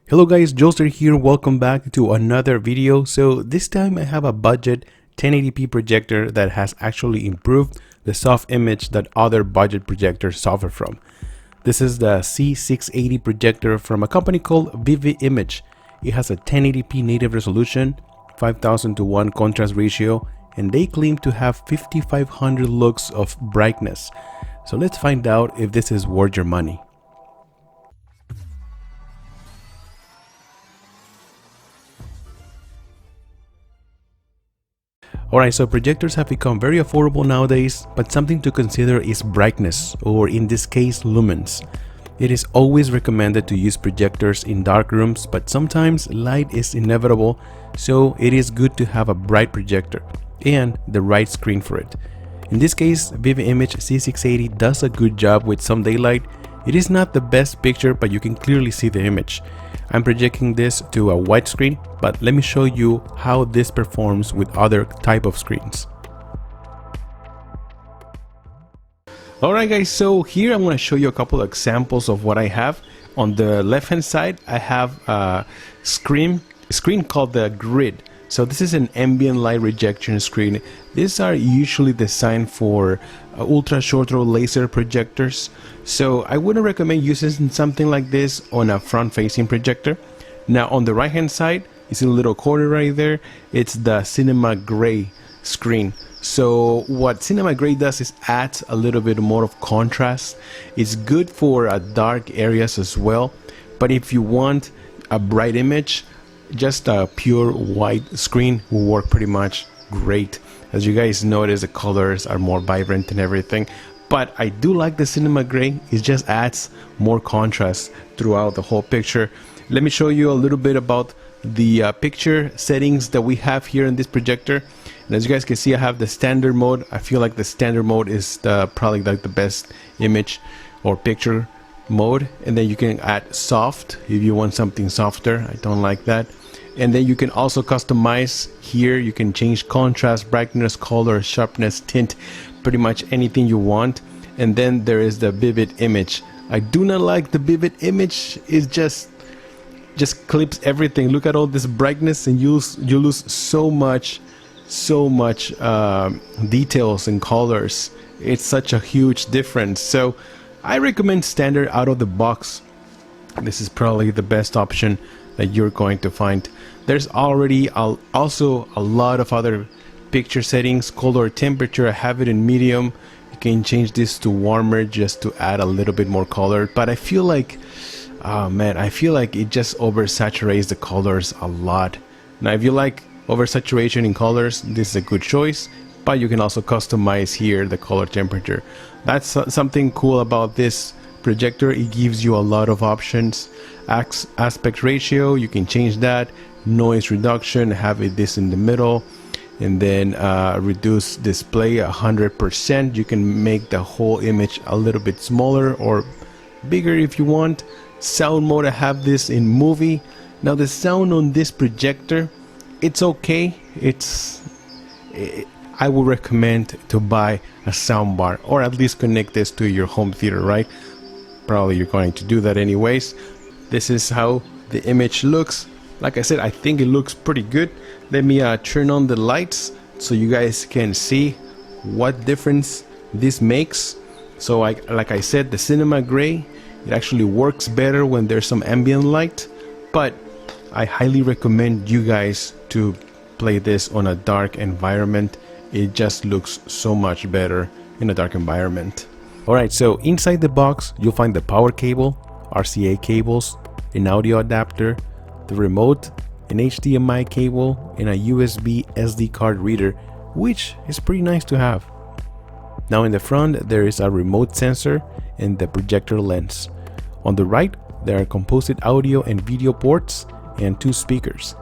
Hello guys, Joester here. Welcome back to another video. So this time I have a budget 1080p projector that has actually improved the soft image that other budget projectors suffer from. This is the C680 projector from a company called Vivimage. It has a 1080p native resolution, 5000:1 contrast ratio, and they claim to have 5500 lux of brightness. So let's find out if this is worth your money. Alright, so projectors have become very affordable nowadays, but something to consider is brightness, or in this case lumens. It is always recommended to use projectors in dark rooms, but sometimes light is inevitable, so it is good to have a bright projector and the right screen for it. In this case, Vivimage C680 does a good job with some daylight. It is not the best picture, but you can clearly see the image. I'm projecting this to a widescreen, but let me show you how this performs with other type of screens. Alright guys, so here I'm going to show you a couple of examples of what I have. On the left hand side, I have a screen called the grid. So this is an ambient light rejection screen. These are usually designed for ultra short throw laser projectors. So I wouldn't recommend using something like this on a front facing projector. Now on the right hand side, you see a little corner right there. It's the cinema gray screen. So what cinema gray does is adds a little bit more of contrast. It's good for dark areas as well. But if you want a bright image, just a pure white screen will work pretty much great. As you guys notice, the colors are more vibrant and everything, but I do like the cinema gray. It just adds more contrast throughout the whole picture. Let me show you a little bit about the picture settings that we have here in this projector. And as you guys can see, I have the standard mode. I feel like the standard mode is probably like the best image or picture mode, and then you can add soft if you want something softer. I don't like that. And then you can also customize here. You can change contrast, brightness, color, sharpness, tint, pretty much anything you want. And then there is the vivid image. I do not like the vivid image. It just clips everything. Look at all this brightness, and you lose so much details and colors. It's such a huge difference. So I recommend standard out of the box. This is probably the best option that you're going to find. There's already also a lot of other picture settings. Color, temperature, I have it in medium. You can change this to warmer just to add a little bit more color, but I feel like I feel like it just oversaturates the colors a lot. Now if you like oversaturation in colors, this is a good choice, but you can also customize here the color temperature. That's something cool about this projector. It gives you a lot of options. Aspect ratio, you can change that. Noise reduction, have this in the middle, and then reduce display 100%. You can make the whole image a little bit smaller or bigger if you want. Sound mode, I have this in movie. Now the sound on this projector, it's okay. I would recommend to buy a soundbar, or at least connect this to your home theater, right? Probably you're going to do that anyways. This is how the image looks. Like I said, I think it looks pretty good. Let me turn on the lights so you guys can see what difference this makes. So like I said, the cinema gray, it actually works better when there's some ambient light, but I highly recommend you guys to play this on a dark environment. It just looks so much better in a dark environment. Alright, so inside the box you'll find the power cable, RCA cables, an audio adapter, the remote, an HDMI cable, and a USB SD card reader, which is pretty nice to have. Now in the front there is a remote sensor and the projector lens. On the right there are composite audio and video ports and 2 speakers.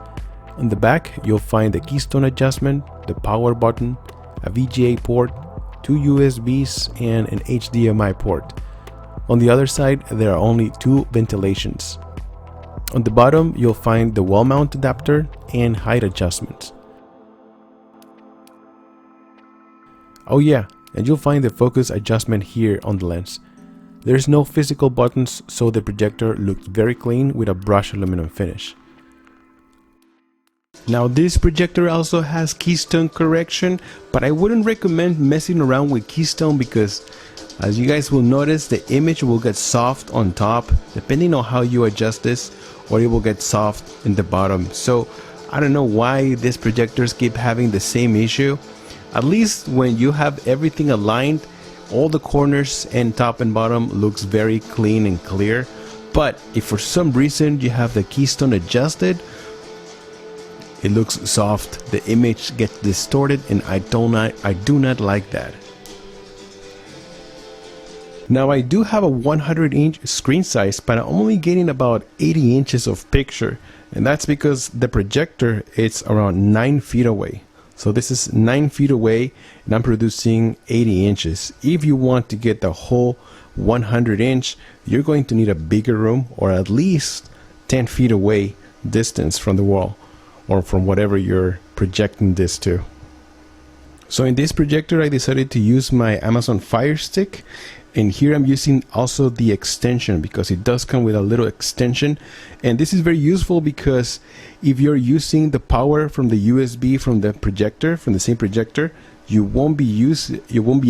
On the back you'll find the keystone adjustment, the power button, a VGA port, 2 USBs, and an HDMI port. On the other side there are only 2 ventilations. On the bottom you'll find the wall mount adapter and height adjustments. Oh yeah, and you'll find the focus adjustment here on the lens. There's no physical buttons, so the projector looks very clean with a brushed aluminum finish. Now this projector also has Keystone Correction, but I wouldn't recommend messing around with Keystone because, as you guys will notice, the image will get soft on top depending on how you adjust this, or it will get soft in the bottom. So I don't know why these projectors keep having the same issue. At least when you have everything aligned, all the corners and top and bottom looks very clean and clear. But if for some reason you have the Keystone adjusted, it looks soft, the image gets distorted, and I do not like that. Now I do have a 100-inch screen size, but I'm only getting about 80 inches of picture, and that's because the projector is around 9 feet away. So this is 9 feet away, and I'm producing 80 inches. If you want to get the whole 100-inch, you're going to need a bigger room, or at least 10 feet away distance from the wall, or from whatever you're projecting this to. So in this projector, I decided to use my Amazon Fire Stick, and here I'm using also the extension because it does come with a little extension, and this is very useful because if you're using the power from the USB from the projector, from the same projector, you won't be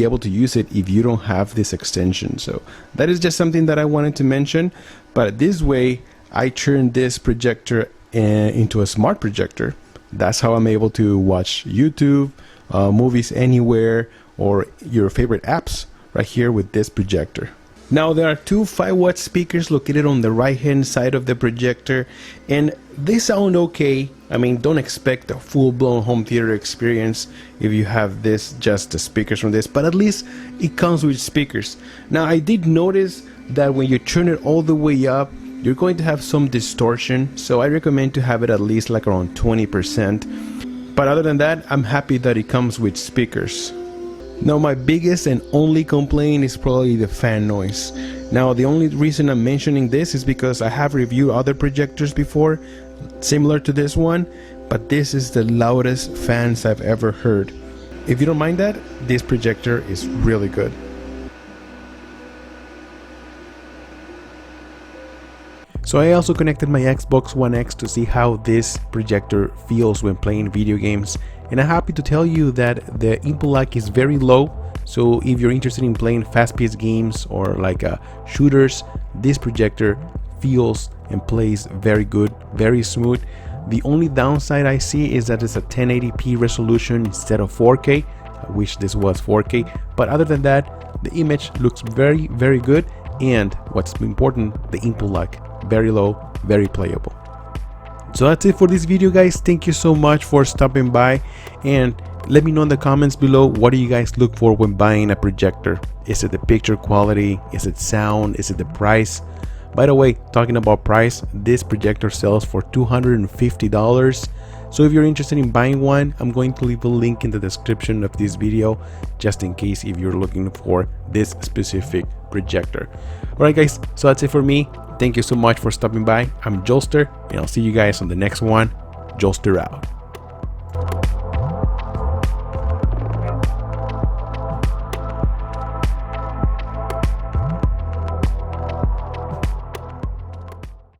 able to use it if you don't have this extension. So that is just something that I wanted to mention. But this way I turn this projector into a smart projector. That's how I'm able to watch YouTube, movies anywhere, or your favorite apps right here with this projector. Now there are two 5-watt speakers located on the right hand side of the projector, and they sound okay. I mean, don't expect a full-blown home theater experience if you have this, just the speakers from this, but at least it comes with speakers. Now I did notice that when you turn it all the way up, you're going to have some distortion, so I recommend to have it at least like around 20%. But other than that, I'm happy that it comes with speakers. Now my biggest and only complaint is probably the fan noise. Now the only reason I'm mentioning this is because I have reviewed other projectors before, similar to this one, but this is the loudest fans I've ever heard. If you don't mind that, this projector is really good. So I also connected my Xbox One X to see how this projector feels when playing video games, and I'm happy to tell you that the input lag is very low. So if you're interested in playing fast-paced games or like shooters, this projector feels and plays very good, very smooth. The only downside I see is that it's a 1080p resolution instead of 4K. I wish this was 4K, but other than that, the image looks very, very good, and what's important, the input lag very low, very playable. So that's it for this video, guys. Thank you so much for stopping by, and let me know in the comments below, what do you guys look for when buying a projector? Is it the picture quality? Is it sound? Is it the price? By the way, talking about price, this projector sells for $250. So if you're interested in buying one, I'm going to leave a link in the description of this video, just in case if you're looking for this specific projector. Alright guys, so that's it for me. Thank you so much for stopping by. I'm Jolster, and I'll see you guys on the next one. Jolster out.